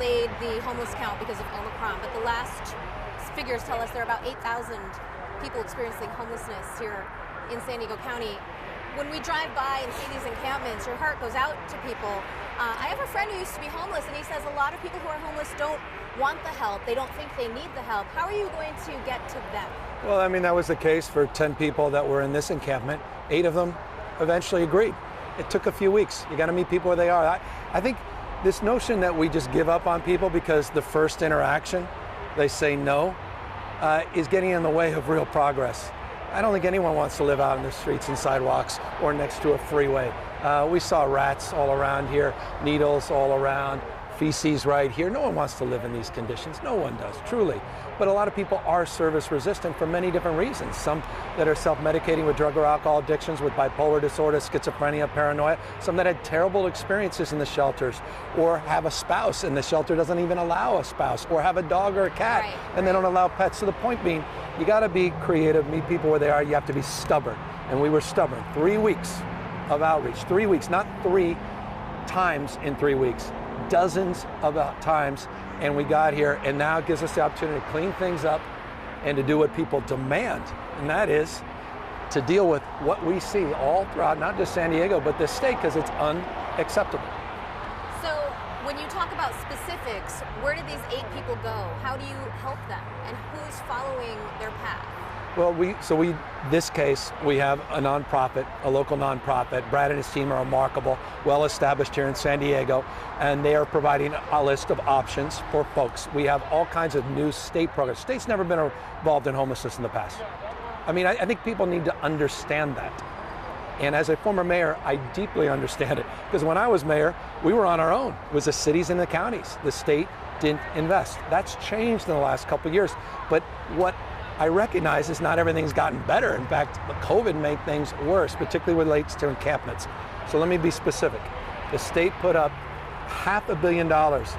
delayed the homeless count because of Omicron, but the last figures tell us there are about 8,000 people experiencing homelessness here in San Diego County. When we drive by and see these encampments, your heart goes out to people. I have a friend who used to be homeless, and he says a lot of people who are homeless don't want the help. They don't think they need the help. How are you going to get to them? Well, I mean, that was the case for 10 people that were in this encampment. 8 of them eventually agreed. It took a few weeks. You got to meet people where they are. I think this notion that we just give up on people because the first interaction they say no is getting in the way of real progress. I don't think anyone wants to live out in the streets and sidewalks or next to a freeway. We saw rats all around here, needles all around, feces right here. No one wants to live in these conditions. No one does, truly. But a lot of people are service resistant for many different reasons. Some that are self-medicating with drug or alcohol addictions, with bipolar disorder, schizophrenia, paranoia. Some that had terrible experiences in the shelters, or have a spouse and the shelter doesn't even allow a spouse, or have a dog or a cat and they don't allow pets. So the point being, you got to be creative, meet people where they are. You have to be stubborn. And we were stubborn. 3 weeks of outreach. 3 weeks, not 3 times in 3 weeks. Dozens of times, and we got here, and now it gives us the opportunity to clean things up and to do what people demand, and that is to deal with what we see all throughout, not just San Diego, but this state, because it's unacceptable. So when you talk about specifics, where did these 8 people go? How do you help them, and who's following their path? Well, this case, we have a nonprofit, a local nonprofit. Brad and his team are remarkable, well established here in San Diego, and they are providing a list of options for folks. We have all kinds of new state programs. State's never been involved in homelessness in the past. I mean, I think people need to understand that. And as a former mayor, I deeply understand it. Because when I was mayor, we were on our own. It was the cities and the counties. The state didn't invest. That's changed in the last couple of years. But what I recognize is not everything's gotten better. In fact, COVID made things worse, particularly relates to encampments. So let me be specific. The state put up $500 million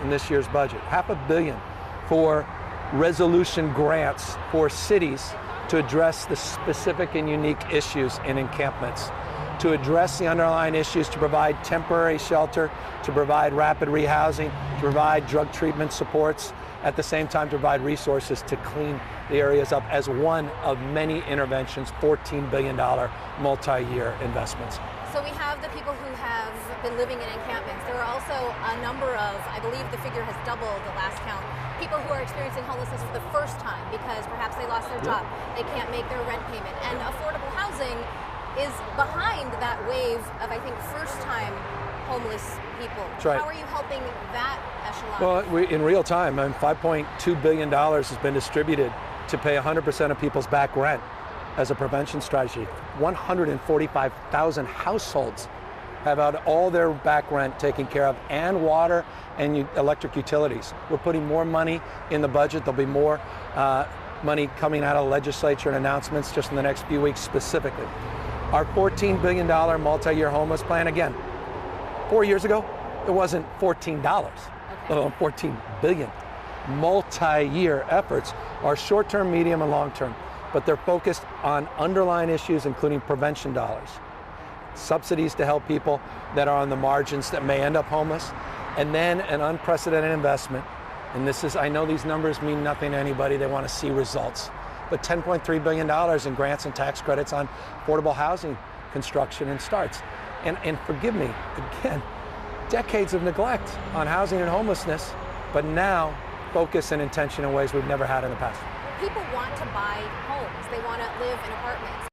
in this year's budget, $500 million for resolution grants for cities to address the specific and unique issues in encampments, to address the underlying issues, to provide temporary shelter, to provide rapid rehousing, to provide drug treatment supports, at the same time to provide resources to clean the areas up as one of many interventions, $14 billion multi-year investments. So we have the people who have been living in encampments. There are also a number of, I believe the figure has doubled the last count, people who are experiencing homelessness for the first time because perhaps they lost their job, they can't make their rent payment, and affordable housing is behind that wave of, I think, first-time homeless people. Right. How are you helping that echelon? Well, in real time, $5.2 billion has been distributed to pay 100% of people's back rent as a prevention strategy. 145,000 households have had all their back rent taken care of, and water and electric utilities. We're putting more money in the budget. There'll be more money coming out of the legislature and announcements just in the next few weeks specifically. Our $14 billion multi-year homeless plan, again, 4 years ago, it wasn't $14, let alone $14 billion. Multi-year efforts are short-term, medium, and long-term, but they're focused on underlying issues, including prevention dollars, subsidies to help people that are on the margins that may end up homeless, and then an unprecedented investment. And this is, I know these numbers mean nothing to anybody, they want to see results, but $10.3 billion in grants and tax credits on affordable housing construction and starts. And forgive me, again, decades of neglect on housing and homelessness, but now focus and intention in ways we've never had in the past. People want to buy homes. They want to live in apartments.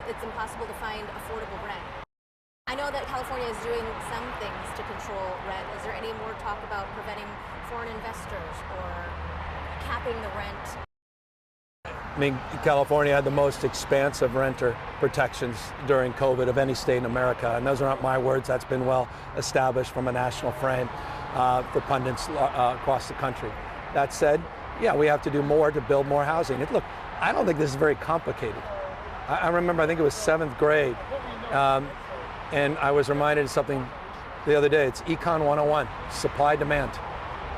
It's impossible to find affordable rent. I know that California is doing some things to control rent. Is there any more talk about preventing foreign investors or capping the rent? I mean, California had the most expansive renter protections during COVID of any state in America. And those are not my words. That's been well established from a national frame for pundits across the country. That said, yeah, we have to do more to build more housing. Look, I don't think this is very complicated. I remember, I think it was 7th grade, and I was reminded of something the other day. It's Econ 101, supply demand.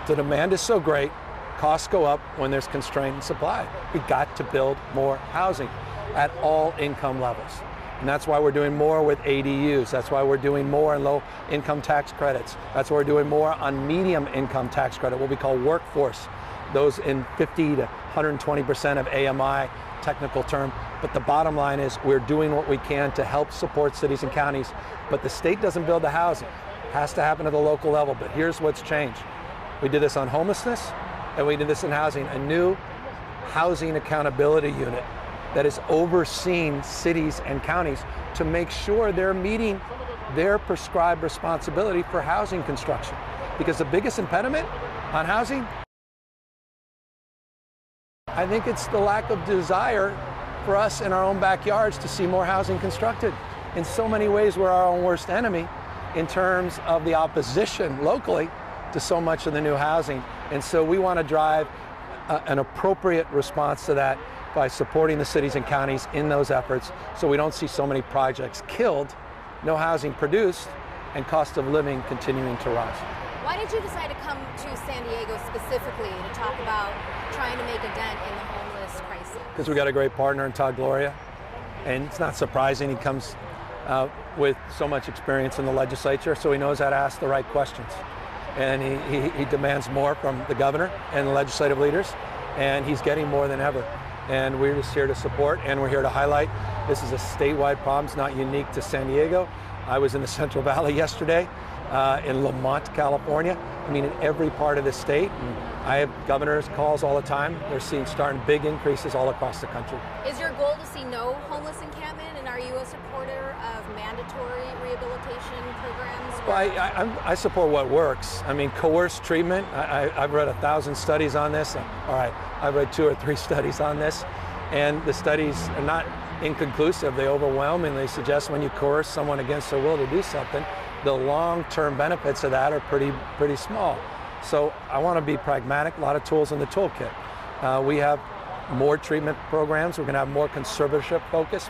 The demand is so great, costs go up when there's constraint in supply. We got to build more housing at all income levels. And that's why we're doing more with ADUs. That's why we're doing more on low income tax credits. That's why we're doing more on medium income tax credit, what we call workforce, those in 50 to 120% of AMI, technical term. But the bottom line is we're doing what we can to help support cities and counties, but the state doesn't build the housing. It has to happen at the local level. But here's what's changed. We did this on homelessness, and we did this in housing, a new housing accountability unit that is overseeing cities and counties to make sure they're meeting their prescribed responsibility for housing construction. Because the biggest impediment on housing, I think it's the lack of desire for us in our own backyards to see more housing constructed. In so many ways, we're our own worst enemy in terms of the opposition locally to so much of the new housing. And so we want to drive an appropriate response to that by supporting the cities and counties in those efforts so we don't see so many projects killed, no housing produced, and cost of living continuing to rise. Why did you decide to come to San Diego specifically to talk about trying to make a dent in the homeless crisis? Because we got a great partner in Todd, Gloria, and it's not surprising he comes with so much experience in the legislature, so he knows how to ask the right questions. And he demands more from the governor and the legislative leaders, and he's getting more than ever. And we're just here to support, and we're here to highlight this is a statewide problem. It's not unique to San Diego. I was in the Central Valley yesterday, in Lamont, California. I mean, in every part of the state. And I have governor's calls all the time. They're starting big increases all across the country. Is your goal to see no homeless encampment, and are you a supporter of mandatory rehabilitation programs? Well, I support what works. I mean, coerced treatment, I've read 1,000 studies on this. All right, I've read 2 or 3 studies on this, and the studies are not inconclusive. They overwhelmingly suggest when you coerce someone against their will to do something, the long-term benefits of that are pretty small. So I want to be pragmatic, a lot of tools in the toolkit. We have more treatment programs. We're going to have more conservatorship focus.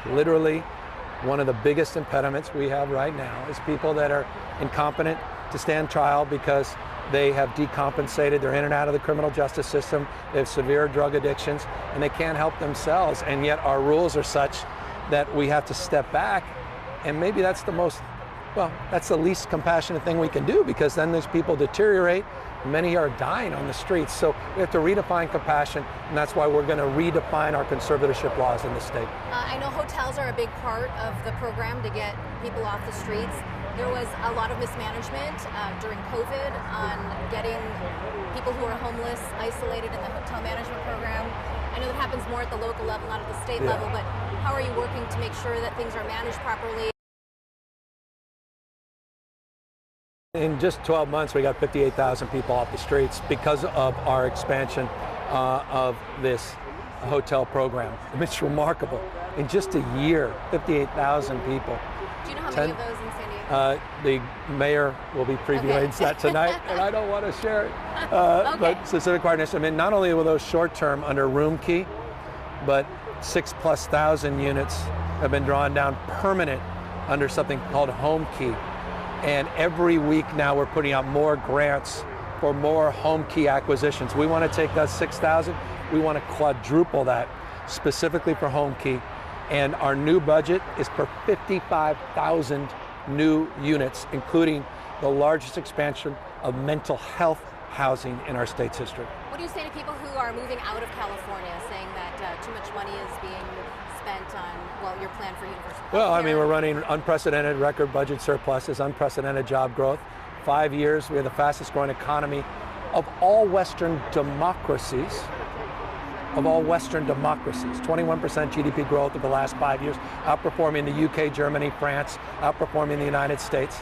Literally, one of the biggest impediments we have right now is people that are incompetent to stand trial because they have decompensated, they're in and out of the criminal justice system, they have severe drug addictions, and they can't help themselves. And yet our rules are such that we have to step back, and maybe that's the least compassionate thing we can do, because then these people deteriorate. Many are dying on the streets. So we have to redefine compassion, and that's why we're going to redefine our conservatorship laws in the state. I know hotels are a big part of the program to get people off the streets. There was a lot of mismanagement during COVID on getting people who are homeless isolated in the hotel management program. I know that happens more at the local level, not at the state level, but how are you working to make sure that things are managed properly? In just 12 months, we got 58,000 people off the streets because of our expansion of this hotel program. It's remarkable. In just a year, 58,000 people. Do you know how many of those in San Diego? The mayor will be previewing that tonight, and I don't want to share it. But specific partners, I mean, not only were those short-term under room key, but 6,000+ units have been drawn down permanent under something called home key. And every week now we're putting out more grants for more home key acquisitions. We want to take that 6,000, we want to quadruple that specifically for home key. And our new budget is for 55,000 new units, including the largest expansion of mental health housing in our state's history. What do you say to people who are moving out of California, saying that too much money is being spent on, your plan for universal health care? Well, I mean, we're running unprecedented record budget surpluses, unprecedented job growth. 5 years, we have the fastest growing economy of all Western democracies. 21% GDP growth over the last 5 years, outperforming the UK, Germany, France, outperforming the United States.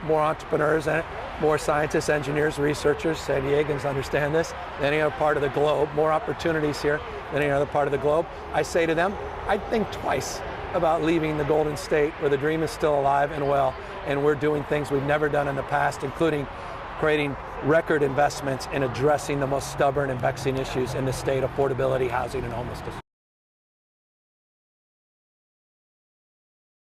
More entrepreneurs and more scientists, engineers, researchers, San Diegans understand this, than any other part of the globe, more opportunities here than any other part of the globe. I say to them, I'd think twice about leaving the Golden State where the dream is still alive and well, and we're doing things we've never done in the past, including creating record investments in addressing the most stubborn and vexing issues in the state: affordability, housing, and homelessness.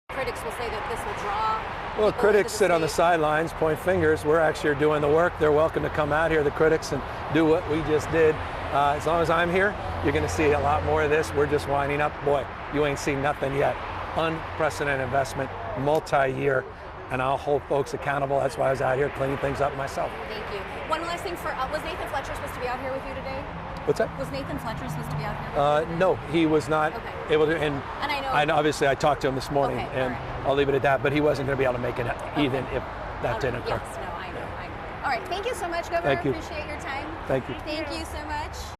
Critics will say that this will draw. Well, critics sit on the sidelines, point fingers. We're actually doing the work. They're welcome to come out here, the critics, and do what we just did. As long as I'm here, you're going to see a lot more of this. We're just winding up. Boy, you ain't seen nothing yet. unprecedented investment, multi-year, and I'll hold folks accountable. That's why I was out here cleaning things up myself. Thank you. One last thing was Nathan Fletcher supposed to be out here with you today? What's that? Was Nathan Fletcher supposed to be out here? No, he was not able to. And I know, obviously, I talked to him this morning, and I'll leave it at that. But he wasn't going to be able to make it, even if that didn't occur. Yes, no, I know. All right, thank you so much, Governor. Thank you. Appreciate your time. Thank you. Thank you so much.